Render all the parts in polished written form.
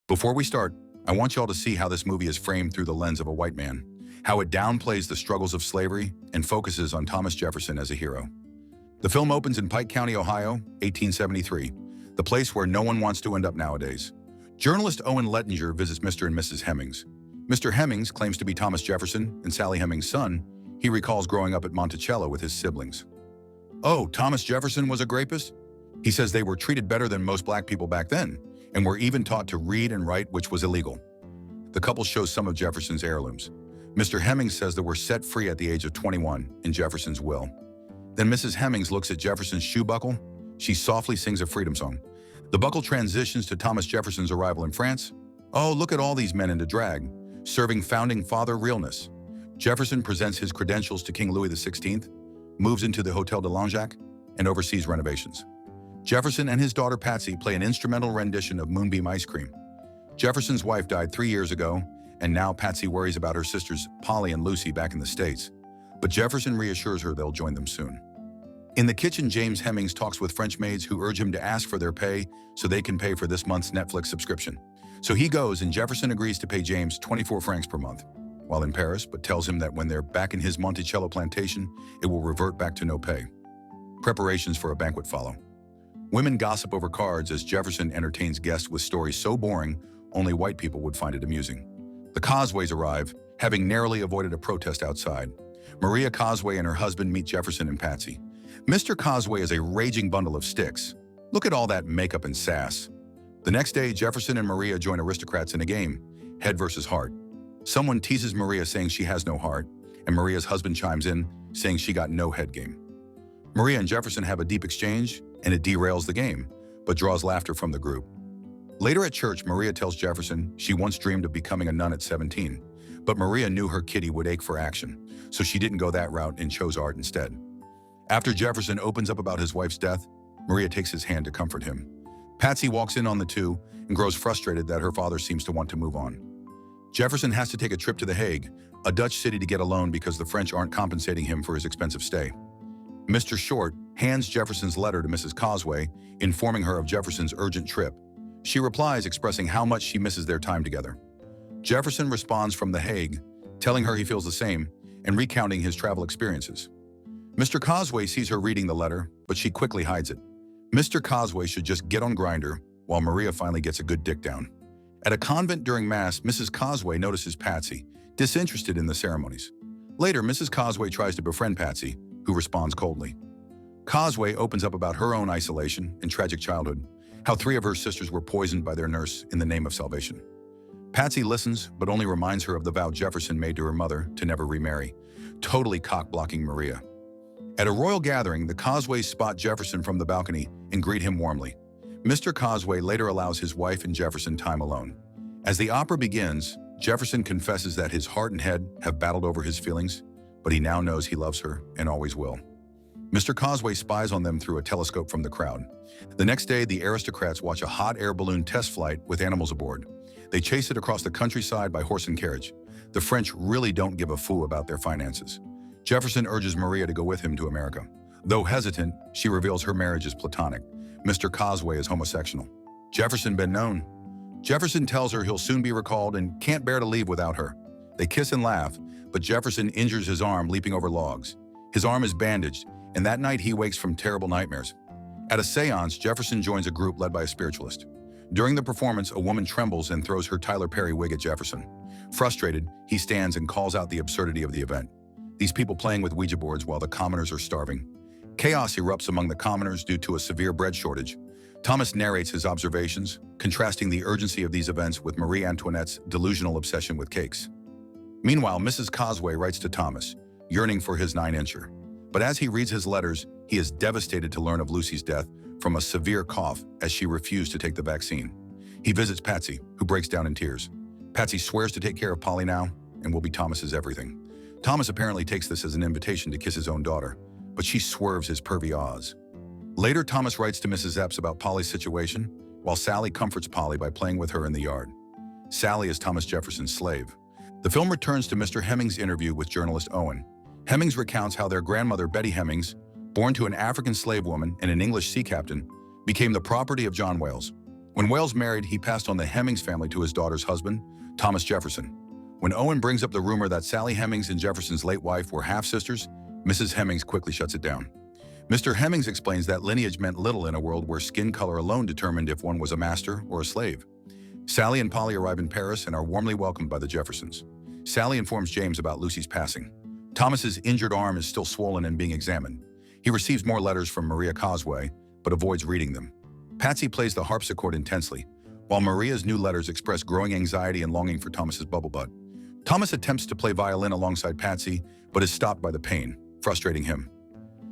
Before we start, I want y'all to see how this movie is framed through the lens of a white man, how it downplays the struggles of slavery and focuses on Thomas Jefferson as a hero. The film opens in Pike County, Ohio, 1873, the place where no one wants to end up nowadays. Journalist Owen Lettinger visits Mr. and Mrs. Hemings. Mr. Hemings claims to be Thomas Jefferson and Sally Hemings' son. He recalls growing up at Monticello with his siblings. Oh, Thomas Jefferson was a rapist? He says they were treated better than most black people back then, and were even taught to read and write, which was illegal. The couple shows some of Jefferson's heirlooms. Mr. Hemings says they were set free at the age of 21 in Jefferson's will. Then Mrs. Hemings looks at Jefferson's shoe buckle. She softly sings a freedom song. The buckle transitions to Thomas Jefferson's arrival in France. Oh, look at all these men into drag, serving founding father realness. Jefferson presents his credentials to King Louis XVI, moves into the Hotel de Langeac, and oversees renovations. Jefferson and his daughter Patsy play an instrumental rendition of Moonbeam Ice Cream. Jefferson's wife died 3 years ago, and now Patsy worries about her sisters Polly and Lucy back in the States. But Jefferson reassures her they'll join them soon. In the kitchen, James Hemings talks with French maids who urge him to ask for their pay so they can pay for this month's Netflix subscription. So he goes, and Jefferson agrees to pay James 24 francs per month while in Paris, but tells him that when they're back in his Monticello plantation, it will revert back to no pay. Preparations for a banquet follow. Women gossip over cards as Jefferson entertains guests with stories so boring, only white people would find it amusing. The Cosways arrive, having narrowly avoided a protest outside. Maria Cosway and her husband meet Jefferson and Patsy. Mr. Cosway is a raging bundle of sticks. Look at all that makeup and sass. The next day, Jefferson and Maria join aristocrats in a game, head versus heart. Someone teases Maria saying she has no heart, and Maria's husband chimes in, saying she got no head game. Maria and Jefferson have a deep exchange, and it derails the game, but draws laughter from the group. Later at church, Maria tells Jefferson she once dreamed of becoming a nun at 17, but Maria knew her kitty would ache for action, so she didn't go that route and chose art instead. After Jefferson opens up about his wife's death, Maria takes his hand to comfort him. Patsy walks in on the two and grows frustrated that her father seems to want to move on. Jefferson has to take a trip to The Hague, a Dutch city, to get a loan because the French aren't compensating him for his expensive stay. Mr. Short hands Jefferson's letter to Mrs. Cosway, informing her of Jefferson's urgent trip. She replies, expressing how much she misses their time together. Jefferson responds from The Hague, telling her he feels the same and recounting his travel experiences. Mr. Cosway sees her reading the letter, but she quickly hides it. Mr. Cosway should just get on Grindr, while Maria finally gets a good dick down. At a convent during Mass, Mrs. Cosway notices Patsy, disinterested in the ceremonies. Later, Mrs. Cosway tries to befriend Patsy, who responds coldly. Cosway opens up about her own isolation and tragic childhood, how 3 of her sisters were poisoned by their nurse in the name of salvation. Patsy listens, but only reminds her of the vow Jefferson made to her mother to never remarry, totally cock-blocking Maria. At a royal gathering, the Cosways spot Jefferson from the balcony and greet him warmly. Mr. Cosway later allows his wife and Jefferson time alone. As the opera begins, Jefferson confesses that his heart and head have battled over his feelings, but he now knows he loves her and always will. Mr. Cosway spies on them through a telescope from the crowd. The next day, the aristocrats watch a hot air balloon test flight with animals aboard. They chase it across the countryside by horse and carriage. The French really don't give a foo about their finances. Jefferson urges Maria to go with him to America. Though hesitant, she reveals her marriage is platonic. Mr. Cosway is homosexual. Jefferson been known. Jefferson tells her he'll soon be recalled and can't bear to leave without her. They kiss and laugh, but Jefferson injures his arm leaping over logs. His arm is bandaged, and that night he wakes from terrible nightmares. At a seance, Jefferson joins a group led by a spiritualist. During the performance, a woman trembles and throws her Tyler Perry wig at Jefferson. Frustrated, he stands and calls out the absurdity of the event. These people playing with Ouija boards while the commoners are starving. Chaos erupts among the commoners due to a severe bread shortage. Thomas narrates his observations, contrasting the urgency of these events with Marie Antoinette's delusional obsession with cakes. Meanwhile, Mrs. Cosway writes to Thomas, yearning for his 9-incher. But as he reads his letters, he is devastated to learn of Lucy's death from a severe cough as she refused to take the vaccine. He visits Patsy, who breaks down in tears. Patsy swears to take care of Polly now and will be Thomas's everything. Thomas apparently takes this as an invitation to kiss his own daughter, but she swerves his pervy ahs. Later, Thomas writes to Mrs. Epps about Polly's situation, while Sally comforts Polly by playing with her in the yard. Sally is Thomas Jefferson's slave. The film returns to Mr. Hemings' interview with journalist Owen. Hemings recounts how their grandmother, Betty Hemings, born to an African slave woman and an English sea captain, became the property of John Wales. When Wales married, he passed on the Hemings family to his daughter's husband, Thomas Jefferson. When Owen brings up the rumor that Sally Hemings and Jefferson's late wife were half-sisters, Mrs. Hemings quickly shuts it down. Mr. Hemings explains that lineage meant little in a world where skin color alone determined if one was a master or a slave. Sally and Polly arrive in Paris and are warmly welcomed by the Jeffersons. Sally informs James about Lucy's passing. Thomas's injured arm is still swollen and being examined. He receives more letters from Maria Cosway, but avoids reading them. Patsy plays the harpsichord intensely, while Maria's new letters express growing anxiety and longing for Thomas's bubble butt. Thomas attempts to play violin alongside Patsy, but is stopped by the pain, frustrating him.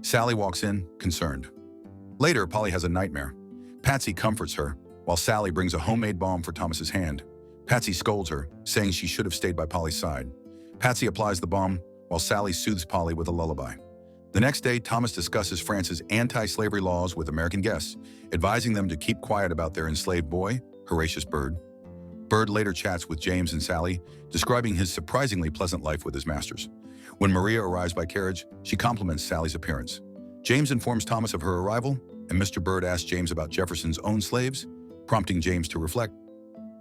Sally walks in, concerned. Later, Polly has a nightmare. Patsy comforts her, while Sally brings a homemade balm for Thomas's hand. Patsy scolds her, saying she should have stayed by Polly's side. Patsy applies the balm, while Sally soothes Polly with a lullaby. The next day, Thomas discusses France's anti-slavery laws with American guests, advising them to keep quiet about their enslaved boy, Horatius Bird. Bird later chats with James and Sally, describing his surprisingly pleasant life with his masters. When Maria arrives by carriage, she compliments Sally's appearance. James informs Thomas of her arrival, and Mr. Bird asks James about Jefferson's own slaves, prompting James to reflect.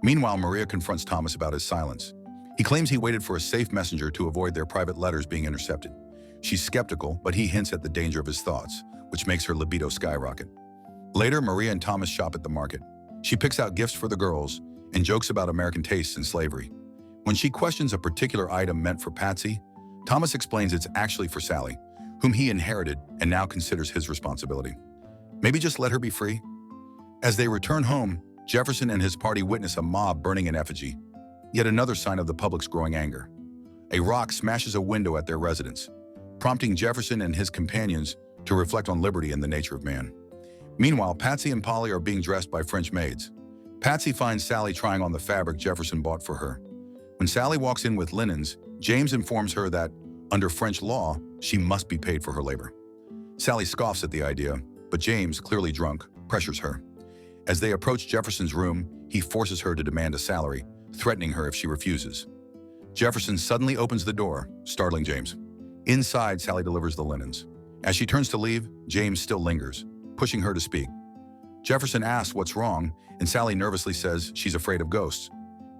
Meanwhile, Maria confronts Thomas about his silence. He claims he waited for a safe messenger to avoid their private letters being intercepted. She's skeptical, but he hints at the danger of his thoughts, which makes her libido skyrocket. Later, Maria and Thomas shop at the market. She picks out gifts for the girls and jokes about American tastes and slavery. When she questions a particular item meant for Patsy, Thomas explains it's actually for Sally, whom he inherited and now considers his responsibility. Maybe just let her be free? As they return home, Jefferson and his party witness a mob burning in effigy, yet another sign of the public's growing anger. A rock smashes a window at their residence, prompting Jefferson and his companions to reflect on liberty and the nature of man. Meanwhile, Patsy and Polly are being dressed by French maids. Patsy finds Sally trying on the fabric Jefferson bought for her. When Sally walks in with linens, James informs her that, under French law, she must be paid for her labor. Sally scoffs at the idea, but James, clearly drunk, pressures her. As they approach Jefferson's room, he forces her to demand a salary, threatening her if she refuses. Jefferson suddenly opens the door, startling James. Inside, Sally delivers the linens. As she turns to leave, James still lingers, pushing her to speak. Jefferson asks what's wrong, and Sally nervously says she's afraid of ghosts.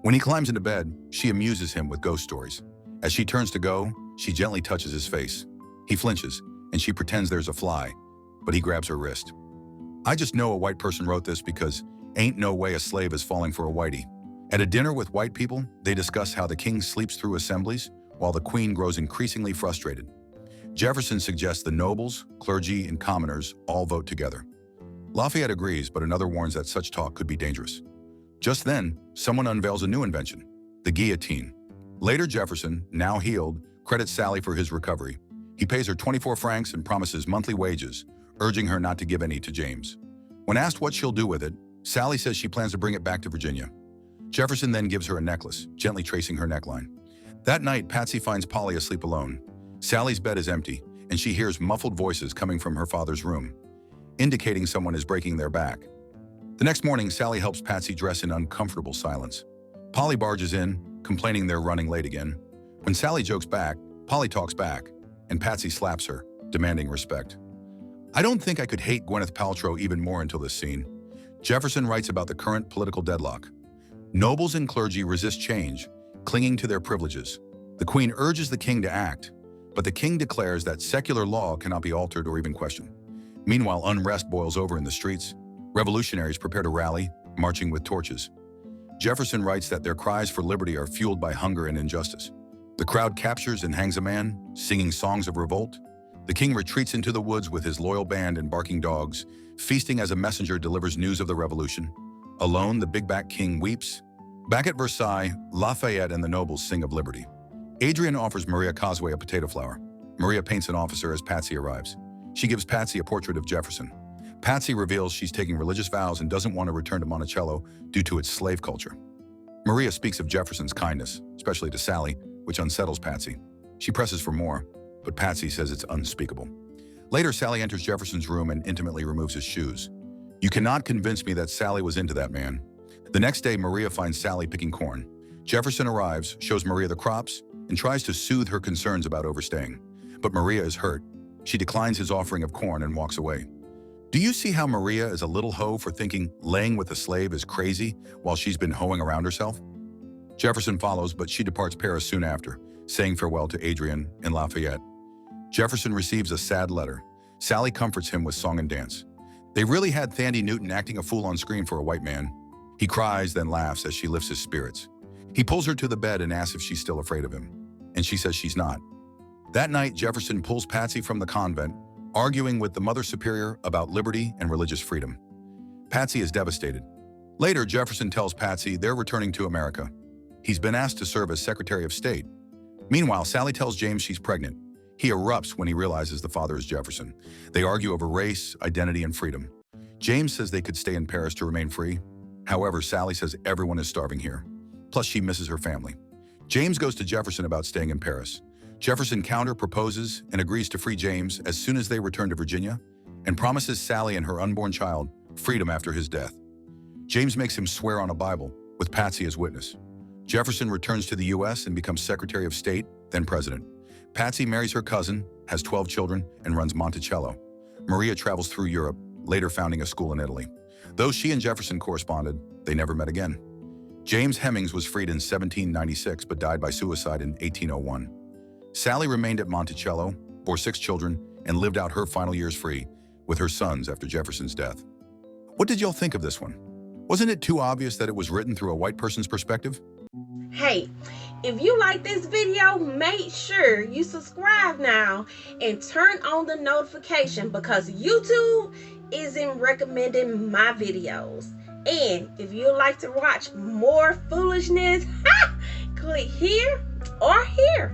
When he climbs into bed, she amuses him with ghost stories. As she turns to go, she gently touches his face. He flinches, and she pretends there's a fly, but he grabs her wrist. I just know a white person wrote this because ain't no way a slave is falling for a whitey. At a dinner with white people, they discuss how the king sleeps through assemblies, while the queen grows increasingly frustrated. Jefferson suggests the nobles, clergy, and commoners all vote together. Lafayette agrees, but another warns that such talk could be dangerous. Just then, someone unveils a new invention, the guillotine. Later, Jefferson, now healed, credits Sally for his recovery. He pays her 24 francs and promises monthly wages, urging her not to give any to James. When asked what she'll do with it, Sally says she plans to bring it back to Virginia. Jefferson then gives her a necklace, gently tracing her neckline. That night, Patsy finds Polly asleep alone. Sally's bed is empty, and she hears muffled voices coming from her father's room, indicating someone is breaking their back. The next morning, Sally helps Patsy dress in uncomfortable silence. Polly barges in, complaining they're running late again. When Sally jokes back, Polly talks back, and Patsy slaps her, demanding respect. I don't think I could hate Gwyneth Paltrow even more until this scene. Jefferson writes about the current political deadlock. Nobles and clergy resist change, clinging to their privileges. The queen urges the king to act, but the king declares that secular law cannot be altered or even questioned. Meanwhile, unrest boils over in the streets. Revolutionaries prepare to rally, marching with torches. Jefferson writes that their cries for liberty are fueled by hunger and injustice. The crowd captures and hangs a man, singing songs of revolt. The king retreats into the woods with his loyal band and barking dogs, feasting as a messenger delivers news of the revolution. Alone, the big-back king weeps. Back at Versailles, Lafayette and the nobles sing of liberty. Adrian offers Maria Cosway a potato flower. Maria paints an officer as Patsy arrives. She gives Patsy a portrait of Jefferson. Patsy reveals she's taking religious vows and doesn't want to return to Monticello due to its slave culture. Maria speaks of Jefferson's kindness, especially to Sally, which unsettles Patsy. She presses for more, but Patsy says it's unspeakable. Later, Sally enters Jefferson's room and intimately removes his shoes. You cannot convince me that Sally was into that man. The next day, Maria finds Sally picking corn. Jefferson arrives, shows Maria the crops, and tries to soothe her concerns about overstaying. But Maria is hurt. She declines his offering of corn and walks away. Do you see how Maria is a little hoe for thinking laying with a slave is crazy while she's been hoeing around herself? Jefferson follows, but she departs Paris soon after, saying farewell to Adrian and Lafayette. Jefferson receives a sad letter. Sally comforts him with song and dance. They really had Thandie Newton acting a fool on screen for a white man. He cries, then laughs as she lifts his spirits. He pulls her to the bed and asks if she's still afraid of him, and she says she's not. That night, Jefferson pulls Patsy from the convent, arguing with the Mother Superior about liberty and religious freedom. Patsy is devastated. Later, Jefferson tells Patsy they're returning to America. He's been asked to serve as Secretary of State. Meanwhile, Sally tells James she's pregnant. He erupts when he realizes the father is Jefferson. They argue over race, identity, and freedom. James says they could stay in Paris to remain free. However, Sally says everyone is starving here. Plus, she misses her family. James goes to Jefferson about staying in Paris. Jefferson counter-proposes and agrees to free James as soon as they return to Virginia and promises Sally and her unborn child freedom after his death. James makes him swear on a Bible, with Patsy as witness. Jefferson returns to the U.S. and becomes Secretary of State, then President. Patsy marries her cousin, has 12 children, and runs Monticello. Maria travels through Europe, later founding a school in Italy. Though she and Jefferson corresponded, they never met again. James Hemings was freed in 1796 but died by suicide in 1801. Sally remained at Monticello, bore 6 children, and lived out her final years free with her sons after Jefferson's death. What did y'all think of this one? Wasn't it too obvious that it was written through a white person's perspective? Hey, if you like this video, make sure you subscribe now and turn on the notification because YouTube isn't recommending my videos. And if you'd like to watch more foolishness, click here or here.